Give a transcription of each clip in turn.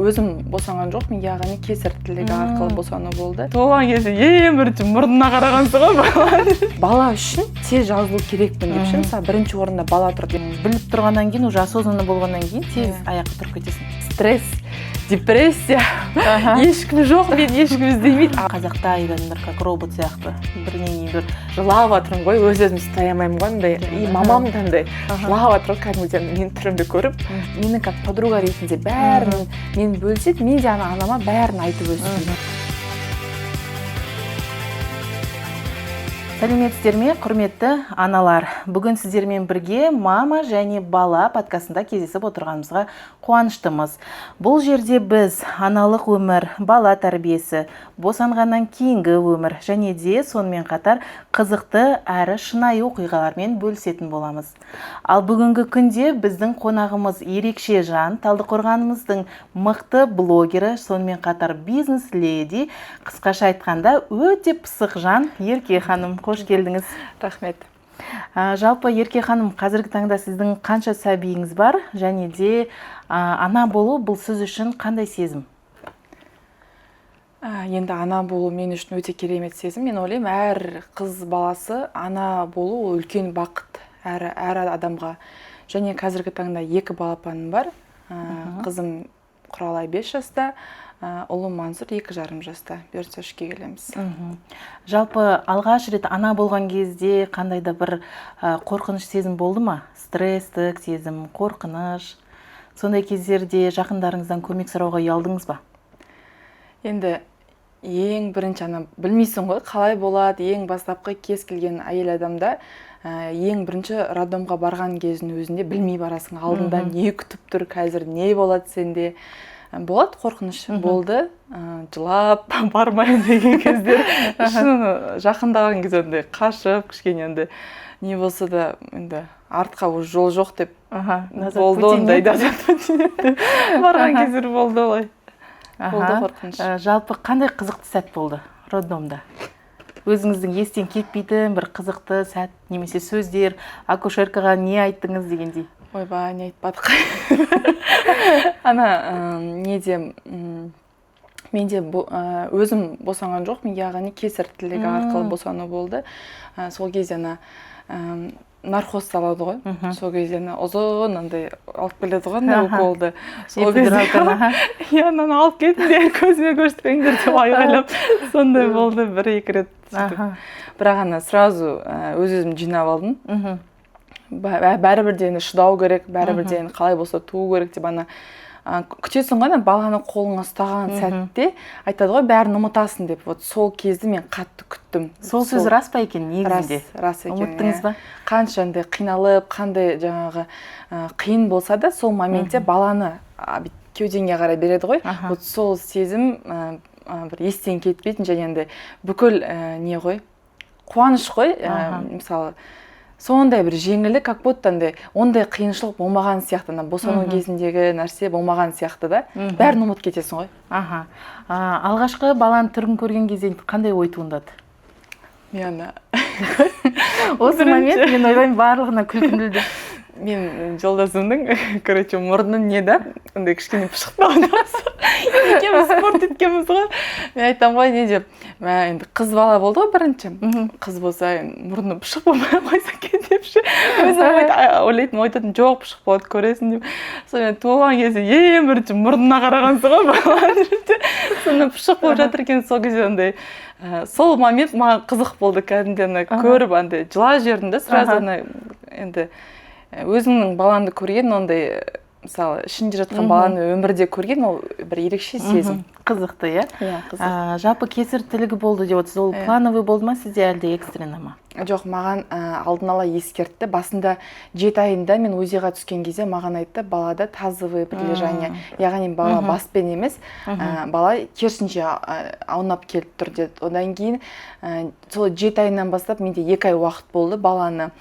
өзім босанған жоқпын, яғни кесір тілігі арқылы босану болды. Туылған кезде ең бірінші мұрнына қарағансың ғой бала. Бала үшін тез жазылу керекпін деп ше, мысалы бірінші орында бала тұр деп біліп тұрғаннан кейін, уже осознанно болғаннан кейін тез аяққа тұрып кетесің. Стресс, депрессия, ешкім жоқ, мен ешкім іздемейді. Қазақта айтатындар как робот сияқты бірінен бір жылап жатырмын ғой, өз-өзім ұстай алмаймын ғой, андай. И мамам да андай жылап жатыр, кәдімгідей менің түрімді көріп, мені как подруга ретінде бәрін мен бөлсек, мен де анама бәрін айтып өстім. Сәлеметсіздер ме, құрметті аналар. Бүгін сіздермен бірге мама және бала подкастында кездесіп отырғанымызға қуаныштымыз. Бұл жерде біз аналық өмір, бала тәрбиесі, босанғаннан кейінгі өмір және де сонымен қатар қызықты әрі шынайы оқиғалармен бөлісетін боламыз. Ал бүгінгі күнде біздің қонағымыз ерекше жан, Талдықорғанымыздың мықты блогері, сонымен қатар бизнес-леди, қысқаша айтқанда өте пысық жан, Ерке ханым. Қош келдіңіз. Рахмет. Жалпы Ерке ханым, қазіргі таңда сіздің қанша сәбиіңіз бар және де ана болу бұл сіз үшін қандай сезім? Енді ана болу мен үшін өте керемет сезім. Мен ойлаймын, әр қыз баласы ана болу үлкен бақыт әр адамға. Және қазіргі таңда 2 балапаным бар. Қызым Құралай 5 жаста, ұлым Мансұр 2,5 жаста. Бұйыртса 3-ке келеміз. Жалпы алғаш рет ана болған кезде қандай да бір қорқыныш сезім болды ма? Стресстік сезім, қорқыныш. Сондай кездерде жақындарыңыздан көмек сұрауға ұялдыңыз ба? Енді ең бірінші білмейсің ғой, қалай болады, ең бастапқы кез келген әйел адамда ең бірінші роддомға барған кездің өзінде білмей барасың. Алдында не күтіп тұр, қазір не болады сенде? Болады, қорқыныш болды, жылап бармайын деген кездер. Жақындаған кезде қашып, кішкене енді не болса да енді артқа жол жоқ деп болды, ондай да барған кездер болды олай. Болды қорқыныш. Жалпы қандай қызықты сәт болды роддомда? Өзіңіздің естен кетпейтін бір қызықты сәт, немесе сөздер, акушеркаға не айттыңыз дегендей? Ойбай, не айтпадық. Менде өзім босанған жоқпын, яғни кесір тілігі арқылы босану болды. Сол кезде наркоз салады ғой. Сол кезде ұзын андай алып келеді ғой, уколды. Сол кезде ананы алып кетіңдер, көзіме көрсетпеңдер деп айғайлап, сондай болды 1-2 рет. Бірақ сразу өз-өзім жинап алдым. Бәрібірден шыдау керек, бәрібірден қалай болса туу керек деп күтесің ғой, баланы қолыңа ұстаған сәтте айтады ғой, бәрін ұмытасың деп. Сол кезде мен қатты күттім. Сол сөз рас па екен негізінде? Рас екен. Ұмыттыңыз ба? Қанша қиналып, қандай жаңағы қиын болса да, сол моментте баланы кеудеңе қарай береді ғой. Сол сезім бір естен кетпейтін және бүкіл не ғой, қуаныш қой, мысалы сондай бір жеңілік, как будто ондай қиыншылық болмаған сияқты, босану кезіндегі нәрсе болмаған сияқты да, бәрін ұмыт кетесің ғой. Алғашқы баланың түрін көрген кезде қандай ой туындады? Осы момент мен ойлаймын барлығына күлкімді. Мен жолдасымның, короче, мұрнын не да, ондай кішкене пышықтауын екеміз спорт еткенбіз ғой. Мен айтам ғой, не деп, енді қыз бала болды ғой бірінші. Қыз болса, мұрны пышық болмай қойса екен депші. Өзім ойлайтын, жоқ, пышық болады, көресің деп. Сонымен туылған кезде ең бірінші мұрнына қарағансың ғой баланы. Сонымен пышық болып жатыр екен, сол кезде ондай. Сол момент маған қызық болды, кәдімде көріп, жыла жерінде сразу енді өзіңнің балаңды көрген, ондай, мысалы, ішінде жатқан баланы өмірде көрген, ол бір ерекше сезім. Қызықты, иә? Иә, қызық. Жалпы кесір тілігі болды деп отырсыз, ол плановый болды ма сізде, әлде экстренно ма? Жоқ, маған алдын ала ескертті. Басында 7 айында мен УЗИ-ға түскен кезде маған айтты, балада тазовые прилежания, яғни бала баспен емес, бала керісінше аунап келіп тұр деді. Одан кейін сол 7 айынан бастап менде 2 ай уақыт болды баланы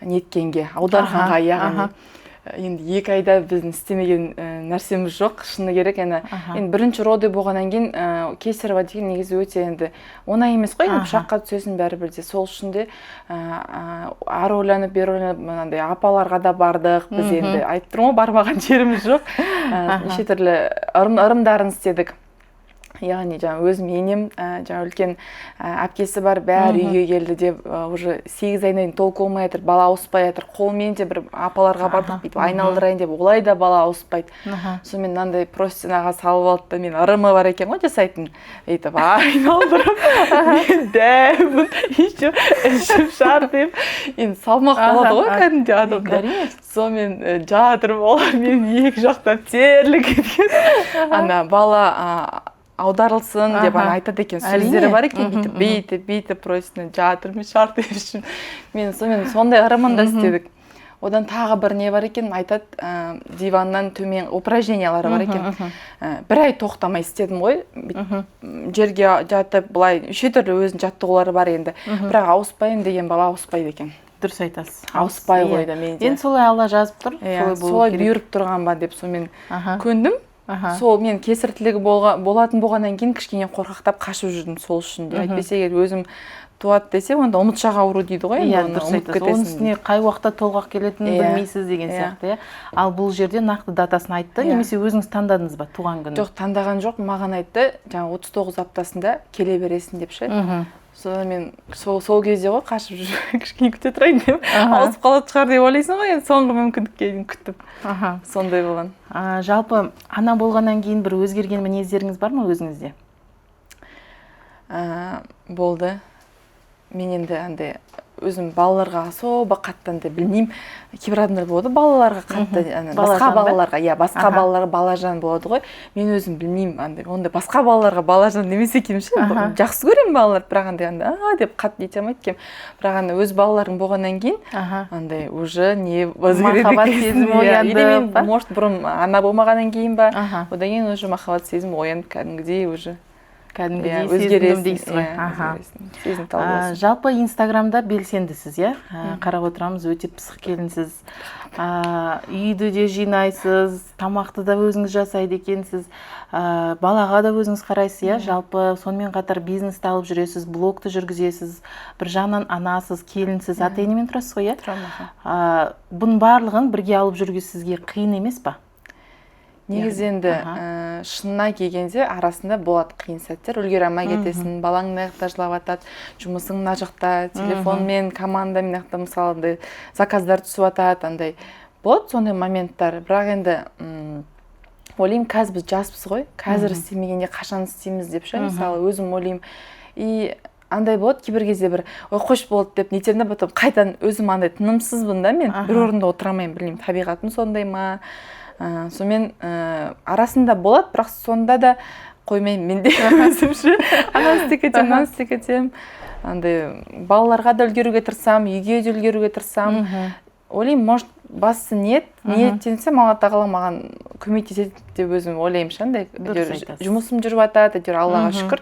неткенге, аударғанға, яғни енді 2 айда біздің істемеген нәрсеміз жоқ, шыны керек. Енді бірінші роды болғаннан кейін кесарево деген негізі өте енді оңай емес қой, енді пышаққа түсесің бәрібір де. Сол үшін де ары ойланып, бері ойланып, мынандай апаларға да бардық. Біз енді айтып тұрмын ғой, бармаған жеріміз жоқ. Неше түрлі ырымдарын істедік. Яғни жаңа өзім енем, жаңа үлкен әпкесі бар, бәрі үйге келді деп, уже 8 айдан кейін толық болмай жатыр, бала ауыспай жатыр. Қолмен де бір апаларға бардық, бүйтіп айналдырайын деп, олай да бала ауыспайды. Сонымен мынандай простинаға салып алды да, мен ырымы бар екен ғой жасайтын. Өйтіп айналдырып, мен дәмін ішіп шар деп, енді салмақ болады ғой кәдімгі адамдар. Сонымен жатырып, олар мен екі жақтан терлік еткен. Бала аударылсын деп айтады екен, сөздері бар екен, бүйтіп проситын жатырмын шарт үшін. Мен сондай ырымында істедік. Одан тағы бір не бар екен, айтады, диваннан төмен упражнениялары бар екен. Бір ай тоқтамай істедім ғой, жерге жатып, бұлай неше түрлі өзінің жаттығулары бар енді. Бірақ ауыспайын деген бала ауыспайды екен. Дұрыс айтасыз. Ауыспай қойды менде. Енді солай Алла жазып тұр, солай бұйырып тұрған ба деп сонымен көндім. Сол мен кесір тілігі болатын болғаннан кейін кішкене қорқақтап қашып жүрдім сол үшін де. Әйтпесе егер өзім туады десе, онда ұмытшақ ауру дейді ғой, оны ұмытып кетесің. Оның үстіне қай уақытта толғақ келетінін білмейсіз деген сияқты. Ал бұл жерде нақты датасын айтты, немесе өзіңіз таңдадыңыз ба туған күні? Жоқ, таңдаған жоқ, маған айтты, жаңа 39 аптасында келе бересің деп ше. Содан мен сол кезде ғой қашып жүріп кішкене күте тұрайын деп, ауысып қалады шығар деп ойлайсың ғой, енді соңғы мүмкіндікке дейін күтіп. Сондай болған. Жалпы ана болғаннан кейін бір өзгерген мінездеріңіз бар ма өзіңізде? Болды. Мен енді андай өзім балаларға особо қатты білмеймін. Кейбір адамдар болады балаларға қатты, басқа балаларға, басқа балаларға балажан болады ғой. Мен өзім білмеймін, онда басқа балаларға балажан демесе екенмін ше. Жақсы көремін балаларды, бірақ андай деп қатты ете алмайды екенмін. Бірақ өз балаларың болғаннан кейін, андай уже не өзгереді екен. Или мен, может, бұрын ана болмағаннан кейін ба, одан кейін уже махаббат сезім оянып кәдімгідей уже өзгересің дейсіз ғой. Жалпы Инстаграмда белсендісіз, қарап отырамыз, өте пысық келінсіз. Үйді де жинайсыз, тамақты да өзіңіз жасайды екенсіз, балаға да өзіңіз қарайсыз, жалпы сонымен қатар бизнесті алып жүресіз, блогты жүргізесіз, бір жағынан анасыз, келінсіз, ата-енемен тұрасыз ғой, бұның барлығын бірге алып жүруге сізге қиын емес па? Негізі енді шынына келгенде арасында болады қиын сәттер, үлгере алмай кетесің, балаң мына жақта жылап жатады, жұмысың мына жақта, телефонмен, командамен жақта мысалы заказдар түсіп жатады, андай болады сондай моменттар. Бірақ енді ойлаймын, қазір біз жаспыз ғой, қазір істемегенде қашан істейміз деп ше, мысалы өзім ойлаймын. И андай болады, кейбір кезде бір қош болды деп нетемін, потом қайтадан өзім андай тынымсызбын да, мен бір орында отыра алмаймын, білмеймін, табиғатым сондай ма. Сонымен арасында болады, бірақ сонда да қоймаймын мен де өзімше. Ана істеп кетем, мынаны істеп кетем. Андай балаларға да үлгеруге тырысам, үйге де үлгеруге тырысам. Ойлаймын, может, басты ниеттенсем, Алла тағала маған көмектеседі деп өзім ойлаймын ше, андай жұмысым жүріп жатады, Аллаға шүкір,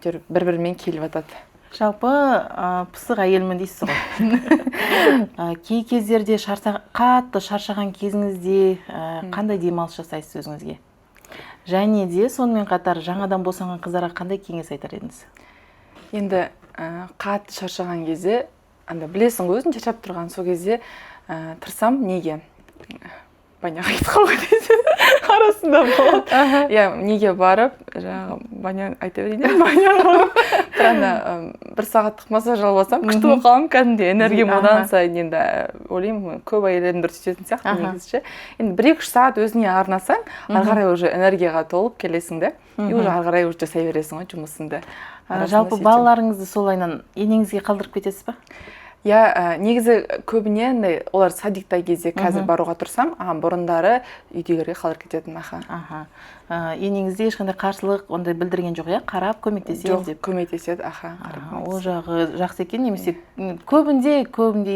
бір-бірімен келіп жатады. Жалпы пысық әйелмін дейсіз ғой. Кей кездерде қатты шаршаған кезіңізде қандай демалыс жасайсыз өзіңізге? Және де сонымен қатар жаңадан босанған қыздарға қандай кеңес айтар едіңіз? Енді қатты шаршаған кезде, білесің ғой, өзің шаршап тұрған сол кезде тырысам, неге? Баняға айтып қалған арасында болады. Неге барып, баня айта берейін, баняға барып, бір сағаттық массаж алып күшті болып қаламын, кәдімде энергиям одан сайын енді ойлаймын, көп әйелдердің дұрыс істейтін сияқты негізі. Енді 1-2 сағат өзіңе арнасаң, ары қарай уже энергияға толып келесің де, и уже ары қарай уже жасай бересің ғой жұмысыңды. Жалпы балаларыңызды солайынан енеңізге қалдырып кетесіз ба? Негізі көбіне олар садиктай кезде қазір баруға тұрсам, бұрындары үйдегілерге қалдырып кететін. Енеңізде ешқандай қарсылық ондай білдірген жоқ, қарап көмектеседі деп? Жоқ, көмектеседі, ол жағы жақсы екен, немесе көбінде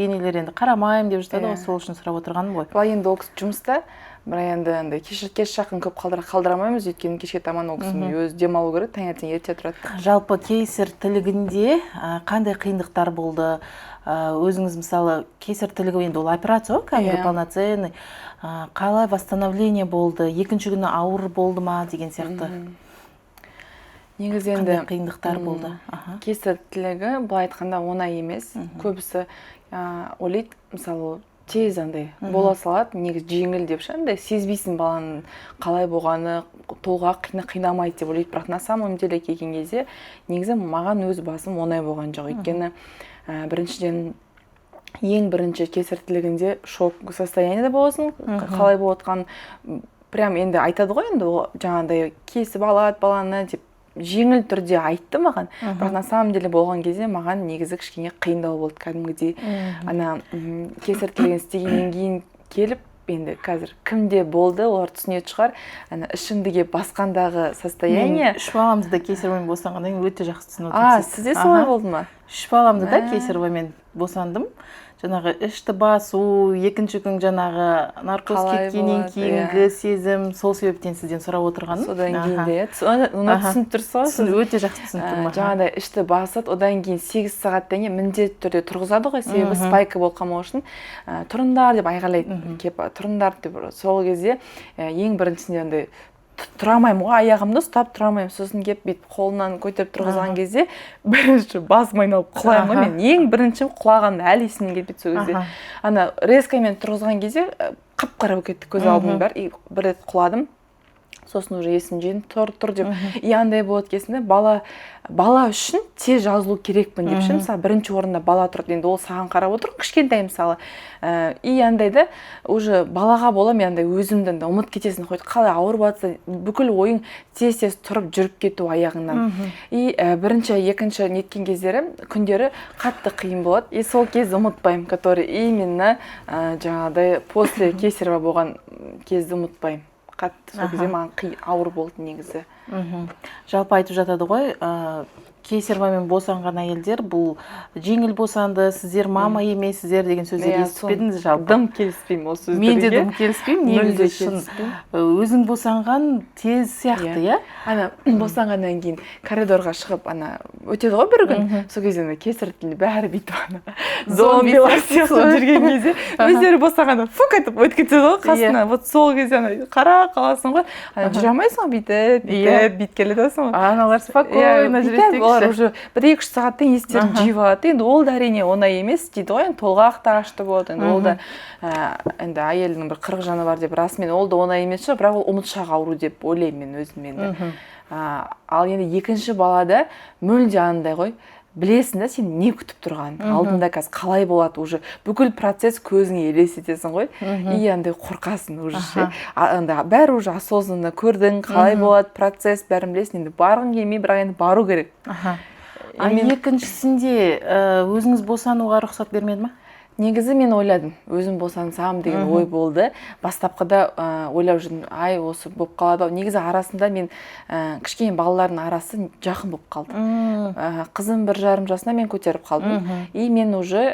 енелер енді қарамайым деп жатады ғой, сол үшін сұрап отырғаным ғой. Бұл енді ол кісі жұмыста, бірақ енді андай кеш жақын көп қалдырамаймыз, өйткені кешке таман ол кісі өзі демалу керек, таңертең ерте тұрады. Жалпы кесар тілігінде қандай қиындықтар болды? Өзіңіз мысалы кесар тілігі енді ол операция ғой, кәдімгі полноценный. Қалай восстановление болды? Екінші күні ауыр болды ма деген сияқты? Негізі енді қандай қиындықтар болды? Кесар тілігі былай айтқанда оңай емес. Көбісі ойлайды, мысалы тез андай бола салады, негізі жеңіл деп андай сезбейсің баланың қалай болғаны, толғақ қинамайды деп ойлайды. Бірақ на самом деле келген кезде негізі маған өз басым оңай болған жоқ. Өйткені біріншіден ең бірінші кесар тілігінде шок состояниеде боласың, қалай болып отқан прям енді айтады ғой, енді жаңағыдай кесіп алады баланы деп жеңіл түрде айтты маған. Бірақ на самом деле болған кезде маған негізі кішкене қиындау болды кәдімгідей. Ана кесар тілігін істегеннен кейін келіп, енді қазір кімде болды, олар түсінетін шығар. Ана ішімдіге басқандағы состояние. Мен 3 баламды да кесарьмен босанғаннан кейін өте жақсы түсініп отырмын. Сізде солай болды ма? 3 баламды да кесарьмен босандым. Жаңағы ішті басу, екінші күн жаңағы наркоз кеткеннен кейінгі сезім, сол себептен сізден сұрап отырғаным. Содан кейін де, оны түсініп тұрсыз ғой? Өте жақсы түсініп тұрмын. Жаңағыдай ішті басып, одан кейін 8 сағаттан кейін міндетті түрде тұрғызады ғой, себебі спайка болып қалмау үшін тұрыңдар деп айғайлайды, кеп тұрыңдар деп. Сол кезде ең біріншісінде андай тұрамаймын ғой, аяғымды ұстап тұрамаймын. Сосын кеп бүйтіп қолынан көтеріп тұрғызған кезде бірінші басым айналып құлаймын ғой. Мен ең бірінші құлағанымды әлі есімнен келмейді сол кезде. Ана резкамен тұрғызған кезде қап-қара болып кетті көз алдымның бәрі. Бір рет құладым. Сосын уже есім жиын тұр деп. Андай болады кезінде бала үшін тез жазылу керекпін деп ше. Мысалы бірінші орында бала тұрды, енді ол саған қарап отыр, кішкентай мысалы. Андайда уже балаға бола мен андай өзімді ұмыт кетесің, қойды қалай ауырып жатса бүкіл ойың тез тұрып жүріп кету аяғыңнан. Бірінші, екінші неткен кездері, күндері қатты қиын болады. Сол кезді ұмытпаймын, который именно жаңағыдай после кесарево болған кезді ұмытпаймын. Қатты сол кезде маған ауыр болды негізі. Жалпы айтып жатады ғой, кесарьмен босанған әйелдер бұл жеңіл босанды, сіздер мама емессіздер деген сөздер естіп педіңіз жалпы? Дым келіспеймін ол сөздерге. Мен де дым келіспеймін, негізі шын. Өзің босанған тез сияқты, иә? Ана босанғаннан кейін коридорға шығып, ана өтеді ғой бір күн, сол кезде кесар тілінде бәрі бүйтіп ана зомбилар сияқты жүрген кезде өздері босанғанда фук етіп өтіп кетеді ғой қасына. Вот сол кезде қара қаласың ғой, жүре алмайсың ғой бүйтіп келеді ғой. Аналар спокойно жүреді. Олар уже 1-2 сағаттан естерін жиып алады. Енді ол да әрине оңай емес дейді ғой, толғақ та ашты болады. Енді ол да енді әйелдің бір қырық жаны бар деп расымен ол да оңай емес шығар, бірақ ол ұмытшақ ауру деп ойлаймын мен өзім енді. Ал енді екінші балада мүлде андай ғой, білесің да сен не күтіп тұрған, алдында қазір қалай болады, уже бүкіл процесс көзіңе елестетесің ғой, андай қорқасың уже ше. Бәрі уже осознанно көрдің, қалай болады процесс, бәрін білесің, енді барғың келмей, бірақ енді бару керек. Екіншісінде өзіңіз босануға рұқсат бермеді ма? Негізі мен ойладым, өзім босансам деген ой болды. Бастапқыда ойлап жүрдім, осы болып қалады. Негізі арасында мен кішкене балалардың арасы жақын болып қалды. Қызым 1,5 жасында мен көтеріп қалдым. И мен уже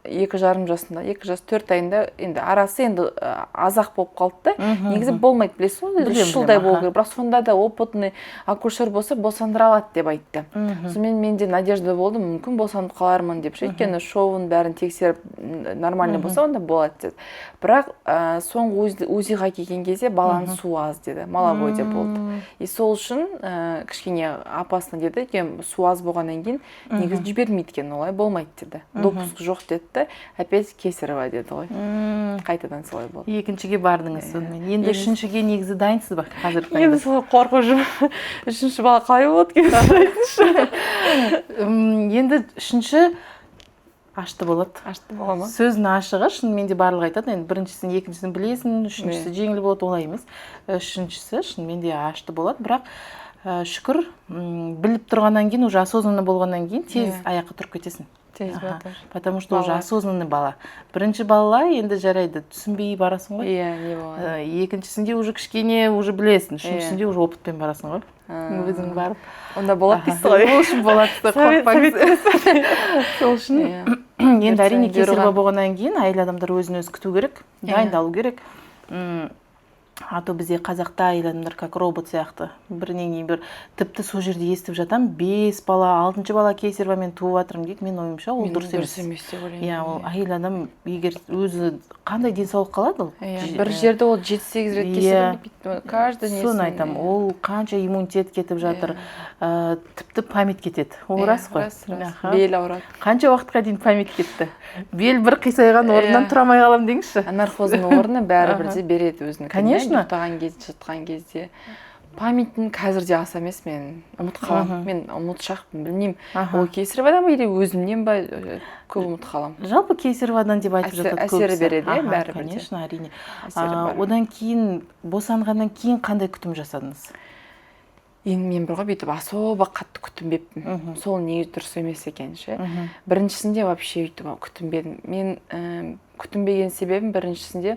2,5 жасында, 2 жас 4 айында енді арасы енді азақ болып қалды да. Негізі болмайды, білесіз ғой, 3 жылдай болу керек. Бірақ сонда да опытный акушер болса босандыра алады деп айтты. Сонымен менде надежда болды, мүмкін босанып қалармын деп. Өйткені шоуын бәрін тексеріп нормально болса, онда болады деді. Бірақ соңғы УЗИ-ға келген кезде баланың суы аз деді, маловойде болды. И сол үшін кішкене опасно деді, су аз болғаннан кейін негізі жібермейді екен, олай болмайды деді. Допуск жоқ деді, опять кесарево деді ғой. Қайтадан солай болды. Екіншіге бардыңыз сонымен. Енді үшіншіге негізі дайынсыз ба қазір? Енді солай қорқып жүрмін. Үшінші бала қалай болады екен? Енді үшінші ашты болады. Ашты бола ма? Сөздің ашығы шынымен де барлығы айтады. Енді біріншісін, екіншісін білесің, үшіншісі жеңіл болады, олай емес. Үшіншісі шынымен де ашты болады, бірақ шүкір, біліп тұрғаннан кейін, уже осознанно болғаннан кейін тез аяққа тұрып кетесің. Тез батыр. Потому что уже осознанный бала. Бірінші бала енді жарайды, түсінбей барасың ғой. Не болады. Екіншісінде уже кішкене уже білесің, үшіншісінде уже опытпен барасың ғой. Өзің барып. Онда болады дейсіз ғой. Ол үшін болады, қорықпаңыз. Сол үшін енді әрине кесарево болғаннан кейін әйел адамдар өзін өзі күту керек, дайындалу керек. А то бізде қазақта әйел адамдар как робот сияқты. Бірінен кейін бір тіпті сол жерде естіп жатам, 5 бала, 6 бала кесаревамен туып жатырмын дейді. Мен ойымша ол дұрыс емес. Дұрыс емес деп ойлаймын. Иә, ол әйел адам егер өзі қандай денсаулық қалады ол? Бір жерде ол 7-8 рет кесаревамен каждый несін. Соны айтам, ол қанша иммунитет кетіп жатыр, тіпті память кетеді. Ол рас қой. Бел ауырады. Қанша уақытқа дейін память кетті? Бел бір қисайған орнынан тұра алмай қалам деңізші. Наркоздың орны бәрі бірде береді өзіне. Конечно. Ұйықтаған кезде, жатқан кезде. Памятін қазірде аса емес, мен ұмытып қаламын. Мен ұмытшақпын, білмеймін. Ол кесаревадан ба или өзімнен ба көп ұмытып қаламын. Жалпы кесаревадан деп айтып жатады көбісі. Әсері береді, бәрі бірде. Конечно, әрине. Одан кейін, босанғаннан кейін қандай күтім жасадыңыз? Енді мен бұрға бүйтіп особо қатты күтінбеппін. Сол не дұрыс емес екен ше. Біріншісінде вообще бүйтіп күтінбедім. Мен күтінбеген себебім біріншісінде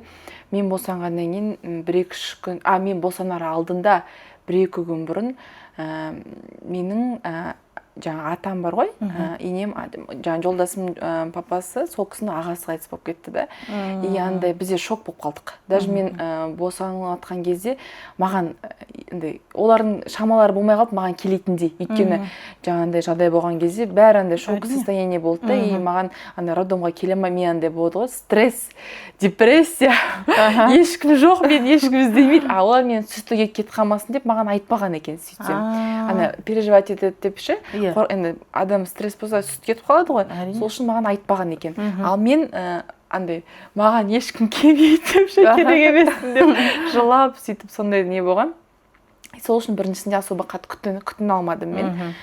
мен босанғаннан кейін 1-2 күн, мен босанар алдында 1-2 күн бұрын менің жаңа атам бар ғой, енем, жаңа жолдасым папасы, сол кісінің ағасы қайтыс болып кетті да. И андай бізде шок болып қалдық. Даже мен босанып жатқан кезде маған олардың шамалары болмай қалып маған келетіндей. Өйткені жаңағындай жағдай болған кезде бәрі андай шок состояние болды да, и маған андай роддомға келе алмай, мен андай болды ғой, стресс, депрессия. Ешкім жоқ, мен ешкім іздемейді. Олар мен сүттіге кетіп қалмасын деп маған айтпаған екен, сөйтсем. Ана переживать етеді деп ше. Енді адам стресс болса сүт кетіп қалады ғой, сол үшін маған айтпаған екен. Ал мен андай маған ешкім келмейді деп керек емеспін деп жылап сөйтіп сондай не болған. Сол үшін біріншісінде особо қатты күтіне алмадым мен.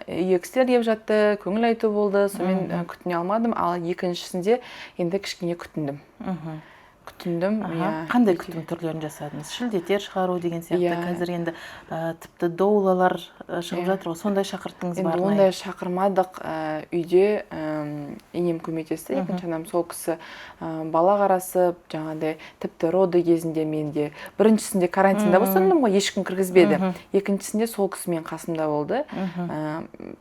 Үйге кісілер келіп жатты, көңіл айту болды, сонымен күтіне алмадым. Ал екіншісінде енді кішкене күтіндім. Қандай күтім түрлерін жасадыңыз? Шілдетер шығару деген сияқты. Қазір енді тіпті доулалар шығып жатыр ғой, сондай шақырттыңыз бар ма? Ондай шақырмадық. Үйде енем көмектесті. Екінші анам сол кісі бала қарасып, жаңағыдай тіпті роды кезінде менде біріншісінде карантинда босандым ғой, ешкім кіргізбеді. Екіншісінде сол кісі мен қасымда болды.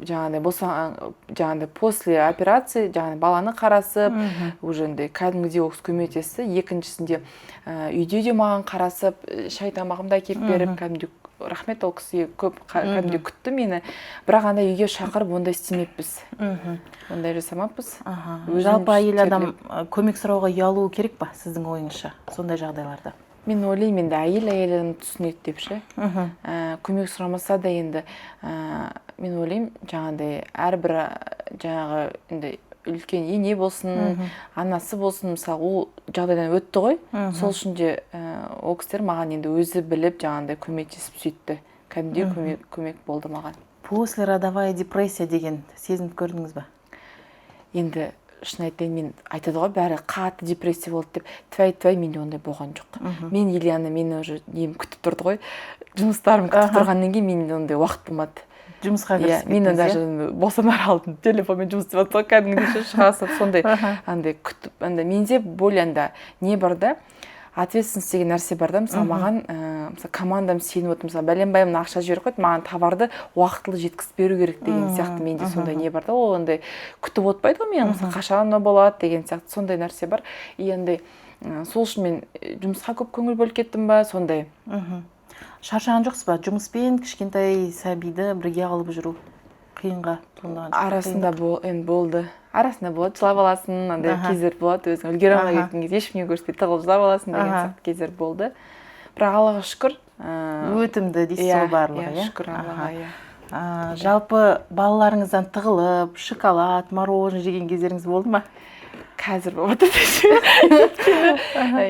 Жаңағыдай после операции баланы қарасып, уже кәдімгідей ол кісі көмектесті. Екіншісінде үйде де маған қарасып, шай тамағымды әкеліп беріп, кәдімгідей рахмет, ол кісіге көп кәдімгідей күтті мені. Бірақ андай үйге шақырып ондай істемеппіз. Ондай жасамаппыз. Жалпы әйел адам көмек сұрауға ұялуы керек па сіздің ойыңызша сондай жағдайларда? Мен ойлаймын, енді әйел түсінеді деп ше. Көмек сұрамаса да енді мен ойлаймын, жаңағыдай әрбір жаңағы енді үлкен ене болсын, анасы болсын, мысалы, ол жағдайдан өтті ғой. Сол үшін де ол кісілер маған енді өзі біліп, жаңағыдай көмектесіп сөйтті. Кәдімгідей көмек болды маған. Послеродовая депрессия деген сезініп көрдіңіз ба? Енді шын айтайын, мен айтады ғой, бәрі қатты депрессия болды деп. Твай менде ондай болған жоқ. Мен Ильяна мені уже нем күтіп тұрды ғой. Жұмыстарым күтіп тұрғаннан кейін менде ондай уақыт болмады. Жұмысқа кіріспедіңіз? Мен даже босанар алдын телефонмен жұмыс істеп жатсам, кәдімгідей шығасып, сондай андай күтіп, андай менде более не бар да, ответственность деген нәрсе бар да, мысалы маған командам сеніп отыр, мысалы бәленбай ақша жіберіп қойды, маған товарды уақытылы жеткізіп беру керек деген сияқты менде сондай не бар да, ол андай күтіп отпайды ғой мен, мысалы қашан болады деген сияқты сондай нәрсе бар. И андай сол үшін мен жұмысқа көп көңіл бөліп кеттім ба, сондай. Шаршаған жоқсыз ба? Жұмыспен кішкентай сәбиді бірге алып жүру қиынға туындаған? Арасында болды. Арасында болады, жылап аласың, андай кездер болады, өзің үлгере алмай кеткен кезде ешкімге көрсетпей тығылып жылап аласың деген сияқты кездер болды. Бірақ Аллаға шүкір, өтімді дейсіз ғой барлығы, иә? Шүкір Аллаға, иә. Жалпы балаларыңыздан тығылып, шоколад, мороженое жеген кездеріңіз болды ма? Қазір болады десе.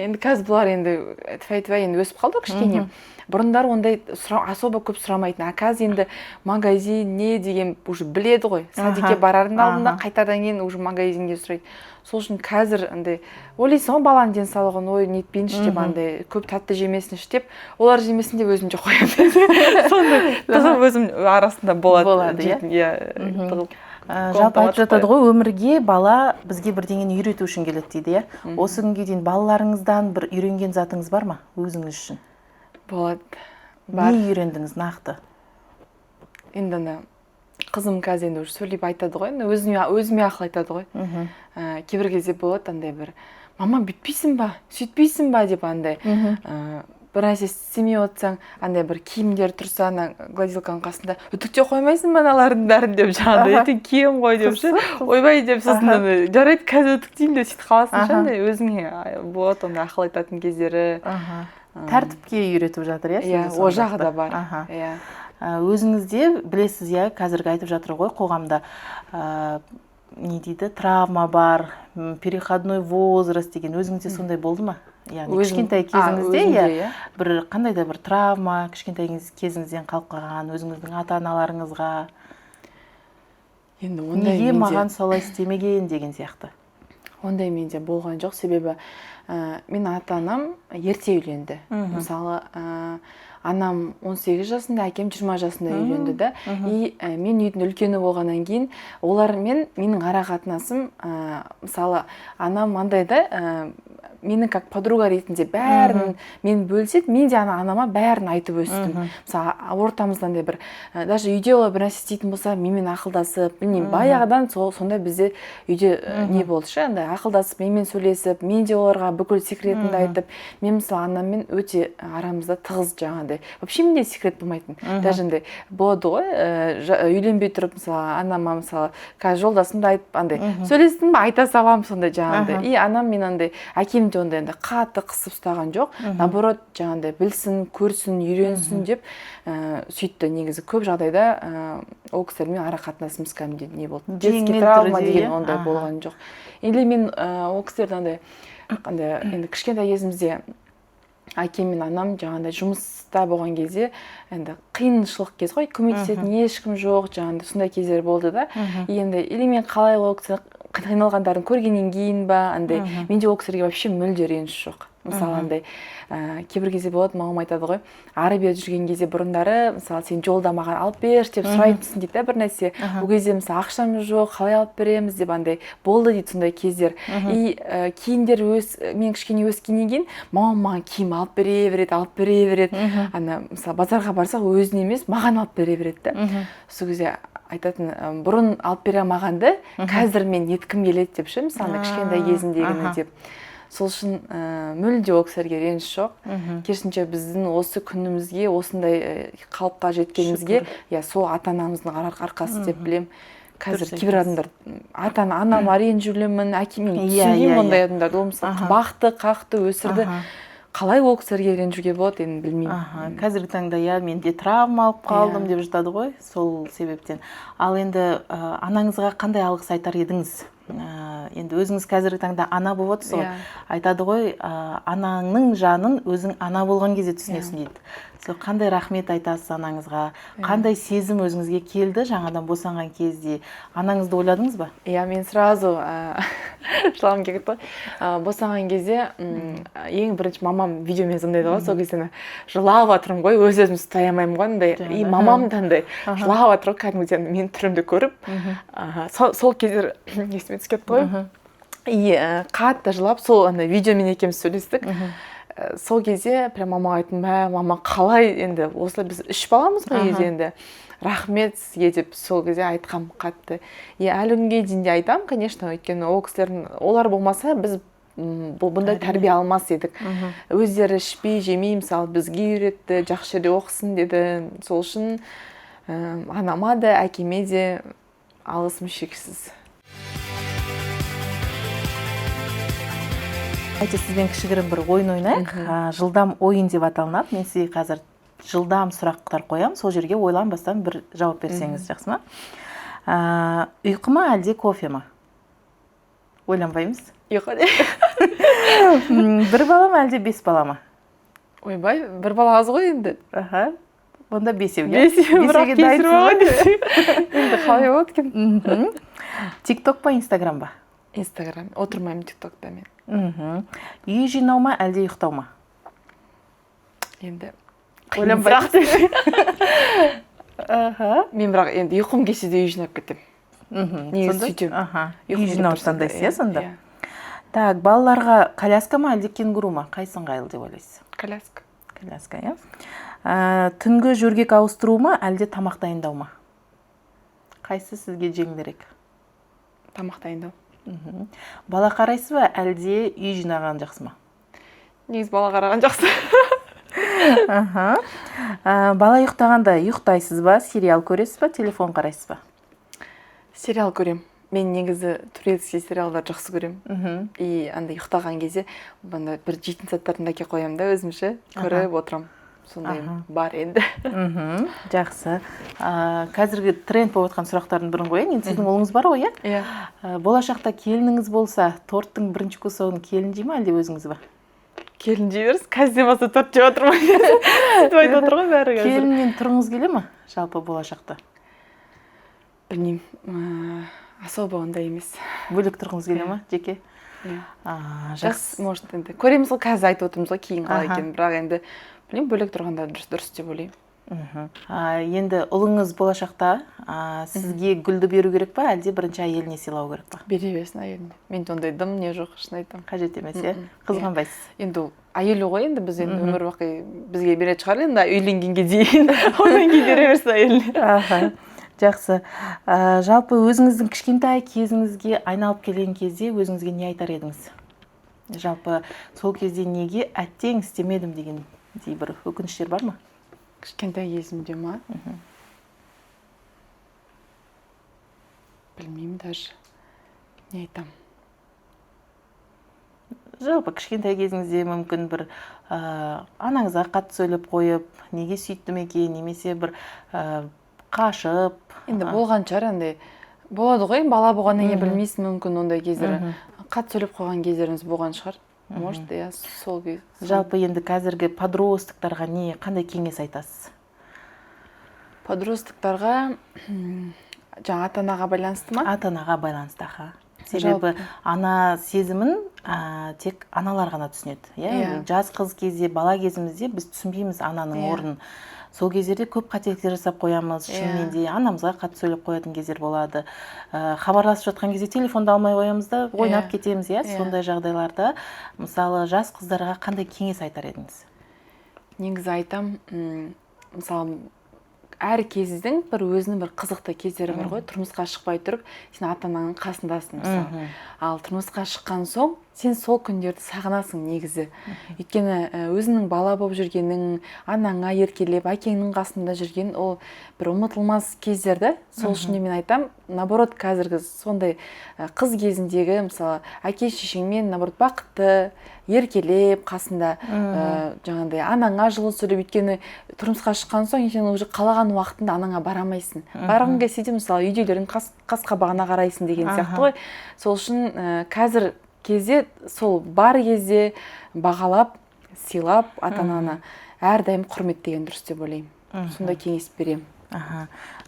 Енді қазір бұлар енді тфай енді өсіп қалды кішкене. Бұрындар ондай особо көп сұрамайтын. А қазір енді магазин не деген уже біледі ғой. Садикке барардың алдында қайтадан кейін уже магазинге сұрайды. Сол үшін қазір андай ойлайсың ғой, баланың денсаулығын ой нетпейінші деп, андай көп тәтті жемесінші деп, олар жемесін деп өзім жоқ қоямын. Сондай тығып өзім арасында болады. Жалпы айтып жатады ғой, өмірге бала бізге бірдеңені үйрету үшін келеді дейді, иә? Осы күнге дейін балаларыңыздан бір үйренген затыңыз бар ма өзіңіз үшін? Болады. Не үйрендіңіз нақты? Енді қызым қазір енді сөйлеп айтады ғой, өзіме ақыл айтады ғой. Кейбір кезде болады андай бір мама бүйтпейсің ба, сөйтпейсің ба деп андай бір нәрсе істемей отсаң, андай бір киімдер тұрса, ана гладилканың қасында үтіктеп қоймайсың ба аналардың бәрін деп жаңағыдай ертең киемін ғой деп ше, ойбай деп сосын жарайды қазір үтіктеймін деп сөйтіп қаласың ше, андай өзіңе болады ондай ақыл айтатын кездері. Тәртіпке үйретіп жатыр, иә, ол жағы да бар. Иә. Өзіңізде білесіз, иә, қазіргі айтып жатыр ғой, қоғамда не дейді, травма бар, переходной возраст деген, өзіңізде сондай болды ма? Яғни кішкентай кезіңізде, иә, бір қандай да бір травма, кішкентай кезіңізден қалып қалған, өзіңіздің ата-аналарыңызға неге маған солай істемеген деген сияқты. Ондай менде болған жоқ, себебі мен ата-анам ерте үйленді. Мысалы, анам 18 жасында, әкем 20 жасында үйленді да. И мен үйдің үлкені болғаннан кейін, олармен менің ара қатынасым, мысалы, анам андай да, менің как подруга ретінде бәрін мен бөлсет, мен де анама бәрін айтып өстім. Мысалы, ортамыздан бір, даже үйде олар бір нәрсе істейтін болса, менімен ақылдасып, білмеймін, баяғыдан сонда бізде үйде не болды ше, андай ақылдасып, менімен сөйлесіп, мен де оларға бүкіл секретімді айтып, мен мысалы анаммен өте арамызда тығыз жаңағыдай. Вообще менде секрет болмайтын. Даже андай болады ғой, үйленбей тұрып, мысалы, анама мысалы, қазір жолдасымды айтып, андай сөйлестім ба, айта салам сондай жаңағыдай. И анам мен андай әкем ондай қатты қысып ұстаған жоқ, наоборот жаңағыдай білсін, көрсін, үйренсін деп сөйтті. Негізі көп жағдайда ол кісілермен ара қатынасымыз кәдімгідей не болды. Детский травма деген ондай болған жоқ. Или мен ол кісілерді андай енді кішкентай кезімізде әкем мен анам жаңағыдай жұмыста болған кезде енді қиыншылық кез ғой, көмектесетін ешкім жоқ, жаңағыдай сондай кездер болды да. Енді или мен қалай ол кісі қиналғандарын көргеннен кейін ба, андай менде ол кісілерге вообще мүлде реніш жоқ. Мысалы, андай кейбір кезде болады, мамам айтады ғой, ары бері жүрген кезде бұрындары, мысалы, сен жолда маған алып берші деп сұрайтынсың дейді, бір нәрсе. Ол кезде мысалы ақшамыз жоқ, қалай алып береміз деп андай болды дейді сондай кездер. И киімдер мен кішкене өскеннен кейін мамам маған киім алып бере береді. Ана мысалы базарға барсақ өзіне емес, маған алып бере береді да. Сол кезде айтатын, бұрын алып бере алмағанды қазір мен неткім келеді деп ше, мысалы кішкентай кезіндегіні деп. Сол үшін мүлде ол кісілерге реніш жоқ. Керісінше біздің осы күнімізге, осындай қалыпқа жеткенімізге, сол ата-анамыздың арқасы деп білем. Қазір кейбір адамдар анама ренжулімін, әкемен түсінбеймін ондай адамдарды. Ол мысалы бақты, қақты, өсірді. Қалай ол кісілерге ренжуге болады, енді білмеймін. Қазіргі таңда менде травма алып қалдым деп жатады ғой, сол себептен. Ал енді анаңызға қандай алғыс айтар едіңіз? Енді өзіңіз қазіргі таңда ана болып отырсыз ғой, айтады ғой, анаңның жанын өзің ана болған кезде түсінесің дейді. Сол қандай рахмет айтасыз анаңызға, қандай сезім өзіңізге келді жаңадан босанған кезде? Анаңызды ойладыңыз ба? Иә, мен сразу жылағым келіп кетті ғой. Босанған кезде ең бірінші мамам видеомен звондайды ғой, сол кезде жылап жатырмын ғой, өз-өзімді ұстай алмаймын ғой, андай. И мамам да андай жылап жатыр ғой, кәдімгідей менің түрімді көріп. Сол кездер есіме түсіп кетті ғой. И қатты жылап, сол видеомен екеуміз сөйлестік. Сол кезде прям мамаға айттым, мама қалай енді осылай біз 3 баламыз ғой енді. Рахмет сізге деп сол кезде айтқам қатты. И әлі күнге дейін де айтам, конечно, өйткені ол кісілердің олар болмаса біз бұндай тәрбие алмас едік. Өздері ішпей, жемей, мысалы бізге үйретті, жақсы жерде оқысын деді. Сол үшін анама да, әкеме де алғысым шексіз. Сізбен кішігірім бір ойын ойнайық. Жылдам ойын деп аталынады. Мен сізге қазір жылдам сұрақтар қоям, сол жерге ойланбастан бір жауап берсеңіз, жақсы ма? Ұйқы ма әлде кофе ма? Ойланбаймыз. Ұйқы. Бір бала ма әлде 5 бала ма? Ойбай, бір бала аз ғой енді. Онда 5-еу. Бірақ кесір ғой. Енді қалай болады екен? Тикток па, Инстаграм ба? Инстаграм. Отырмаймын тиктокта мен. Үй жинау ма, әлде ұйықтау ма? Енді ойланбай. Мен бірақ енді ұйқым келсе де үй жинап кетем. Негізі сөйтем. Үй жинау таңдайсыз, иә сонда? Так, балаларға коляска ма, әлде кенгуру ма? Қайсың ыңғайлы деп ойлайсыз? Коляска. Коляска, иә. Түнгі жөргек ауыстыру ма, әлде тамақ дайындау ма? Қайсы сізге жеңілірек? Тамақ дайындау. Бала қарайсыз ба, әлде үй жинаған жақсы ма? Негізі бала қараған жақсы. Бала ұйықтағанда ұйықтайсыз ба, сериал көресіз ба, телефон қарайсыз ба? Сериал көрем. Мен негізі турецкий сериалдар жақсы көрем. И андай ұйықтаған кезде банда бір 7 сағаттарында ке қоям да өзімше көріп отырам. Сондай бар енді. Жақсы. Қазіргі тренд болып отқан сұрақтардың бірін қояйын. Енді сіздің ұлыңыз бар ғой, иә? Болашақта келініңіз болса, торттың бірінші кусогын келін жей ме, әлде өзіңіз ба? Келін жей берсін, қазір баса торт жеп отырмын. Сөйтіп айтып отыр ғой бәрі қазір. Келінмен тұрыңыз келе ме, жалпы болашақта? Білмеймін, особо ондай емес. Бөлек тұрғыңыз келе ме, жеке? Жақсы, может, енді көреміз ғой, қазір айтып отырмыз ғой, кейін қалай екен, бірақ енді білмеймін, бөлек тұрғанда дұрыс деп ойлаймын. Енді ұлыңыз болашақта сізге гүлді беру керек па, әлде бірінші әйеліне сыйлау керек па? Бере берсін әйеліне. Менде ондай дым не жоқ, шын айтамын. Қажет емес, иә? Қызғанбайсыз? Енді әйелі ғой, енді біз енді өмір бақи бізге беретін шығар, енді үйленгенге дейін, одан кейін бере берсін әйеліне. Жақсы. Жалпы өзіңіздің кішкентай кезіңізге айналып келген кезде өзіңізге не айтар едіңіз? Жалпы сол кезде неге әттең істемедім дегендей бір өкініштер бар ма? Кішкентай кезімде ма? Білмеймін даже. Не айтам? Жалпы кішкентай кезіңізде мүмкін бір анаңызға қатты сөйлеп қойып, неге сөйттім екен, немесе бір қашып. Енді болған шығар, андай болады ғой, бала болғаннан кейін білмейсің, мүмкін ондай кездері. Қатты сөйлеп қойған кездеріңіз болған шығар. Может, иә, сол кез. Жалпы енді қазіргі подростықтарға қандай кеңес айтасыз? Подростықтарға жаңа ата-анаға байланысты ма? Ата-анаға байланысты, себебі ана сезімін тек аналар ғана түсінеді. Жас қыз кезде, бала кезімізде біз түсінбейміз ананың орнын. Сол кездерде көп қателіктер жасап қоямыз, шынымен де анамызға қатты сөйлеп қоятын кездер болады. Хабарласып жатқан кезде телефонды алмай қоямыз да, ойнап кетеміз, сондай жағдайларда. Мысалы, жас қыздарға қандай кеңес айтар едіңіз? Негізі айтам, мысалы, әр кездің бір өзінің бір қызықты кездері бар ғой, тұрмысқа шықпай тұрып, сен ата-ананың қасындасың мысалы. Ал тұрмысқа шыққан соң, сен сол күндерді сағынасың негізі. Өйткені өзінің бала болып жүргенің, анаңа еркелеп, әкеңнің қасында жүрген, ол бір ұмытылмас кездерді. Сол үшін мен айтам, наоборот, қазіргі сондай қыз кезіндегі, мысалы, әке-шешеңмен наоборот бақытты, еркелеп, қасында жаңағыдай анаңа жылы сөйлеп, өйткені тұрмысқа шыққан соң сен уже қалаған уақытында анаңа барамайсың. Барғың келсе де, мысалы, үйдегілердің қас-қабағына қарайсың деген сияқты ғой. Сол үшін қазір кезде, сол бар кезде бағалап, сыйлап, ата-ананы әрдайым құрметтеген дұрыс деп ойлаймын. Сондай кеңес беремін.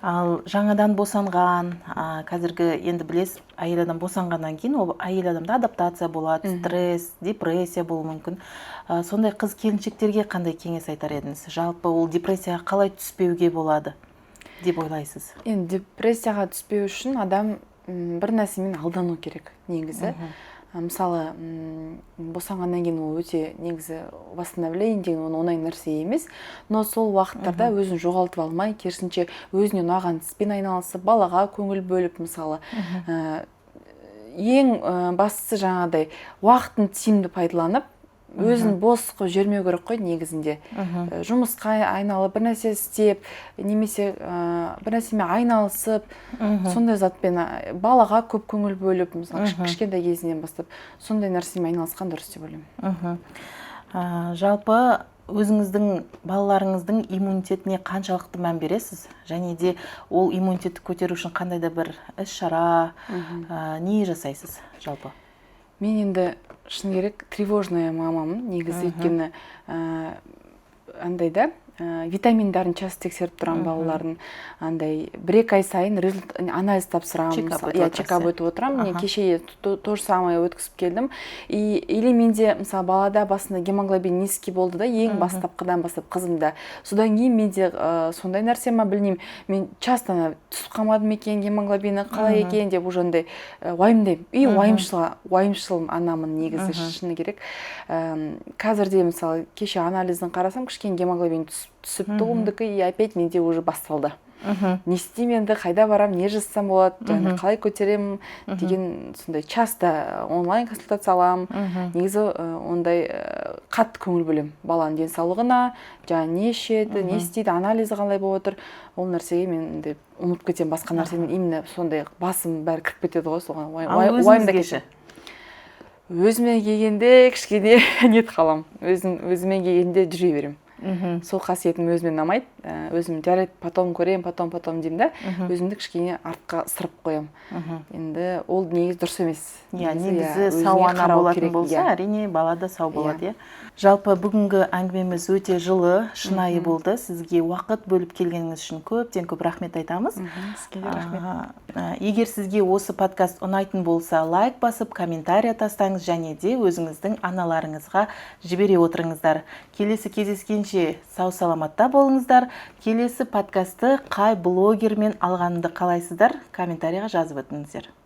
Ал жаңадан босанған, қазіргі енді білесіз, әйел адам босанғаннан кейін, ол әйел адамда адаптация болады, стресс, депрессия болуы мүмкін. Сондай қыз келіншектерге қандай кеңес айтар едіңіз? Жалпы ол депрессияға қалай түспеуге болады деп ойлайсыз? Енді депрессияға түспеу үшін адам бір нәрсемен алдану керек негізі. Мысалы, босанғаннан кейін ол өте негізі восстановление деген оңай нәрсе емес, но сол уақыттарда өзін жоғалтып алмай, керісінше өзіне ұнаған іспен айналысып, балаға көңіл бөліп, мысалы, ең бастысы жаңағыдай уақытын тиімді пайдаланып, өзін бос қылып жүрмеу керек қой негізінде. Жұмысқа айналып, бір нәрсе істеп, немесе бір нәрсемен айналысып, сондай затпен балаға көп көңіл бөліп, мысалы, кішкентай кезінен бастап, сондай нәрсемен айналысқан дұрыс деп ойлаймын. Жалпы өзіңіздің балаларыңыздың иммунитетіне қаншалықты мән бересіз? Және де ол иммунитетті көтеру үшін қандай да бір іс-шара, не жасайсыз жалпы? Мен енді шын керек тревожная мамамын негізі, өйткені андайда витаминдарын часто тексеріп тұрам балалардың, андай 1-2 ай сайын анализ тапсырамын, чекап өтіп отырам. Мен кеше то же самое өткізіп келдім. Или менде мысалы балада басында гемоглобин низкий болды да, ең бастапқыдан бастап қызымда. Содан кейін менде сондай нәрсе ма білмеймін. Мен часто түсіп қалмадым екен, гемоглобині қалай екен деп уже андай уайымдаймын. И уайымшыл анамын негізі, шыны керек. Қазірде мысалы кеше анализін қарасам, кішкене гемоглобин түсіп тұғымдікі, и опять менде уже басталды. не істеймін енді, қайда барам, не жазсам болады, және қалай көтеремін деген сондай часто онлайн консультация аламын. Негізі ондай қатты көңіл бөлем баланың денсаулығына, жаңа не ішеді, не істейді, анализі қалай болып отыр. Ол нәрсеге мен ұмытып кетемін, басқа нәрседен именно сондай басым бәрі кіріп кетеді ғой, соған уайымда кетемін. Өзіме келгенде кішкене нет қалам. Өзіме келгенде жүре берем. Сол қасиетім өзіме ұнамайды. Өзім жарайды, потом көрем, потом деймін да, өзімді кішкене артқа сырып қоям. Енді ол негізі дұрыс емес. Негізі сау ана болатын болса, әрине бала да сау болады. Жалпы бүгінгі әңгімеміз өте жылы, шынайы болды. Сізге уақыт бөліп келгеніңіз үшін көптен көп рахмет айтамыз. Егер сізге осы подкаст ұнайтын болса, лайк басып, комментария тастаңыз, және де өзіңіздің аналарыңызға жібере отырыңыздар. Келесі кездескенше сау саламатта болыңыздар. Келесі подкасты қай блогермен алғанымды қалайсыздар? Комментарияға жазып өтіңіздер.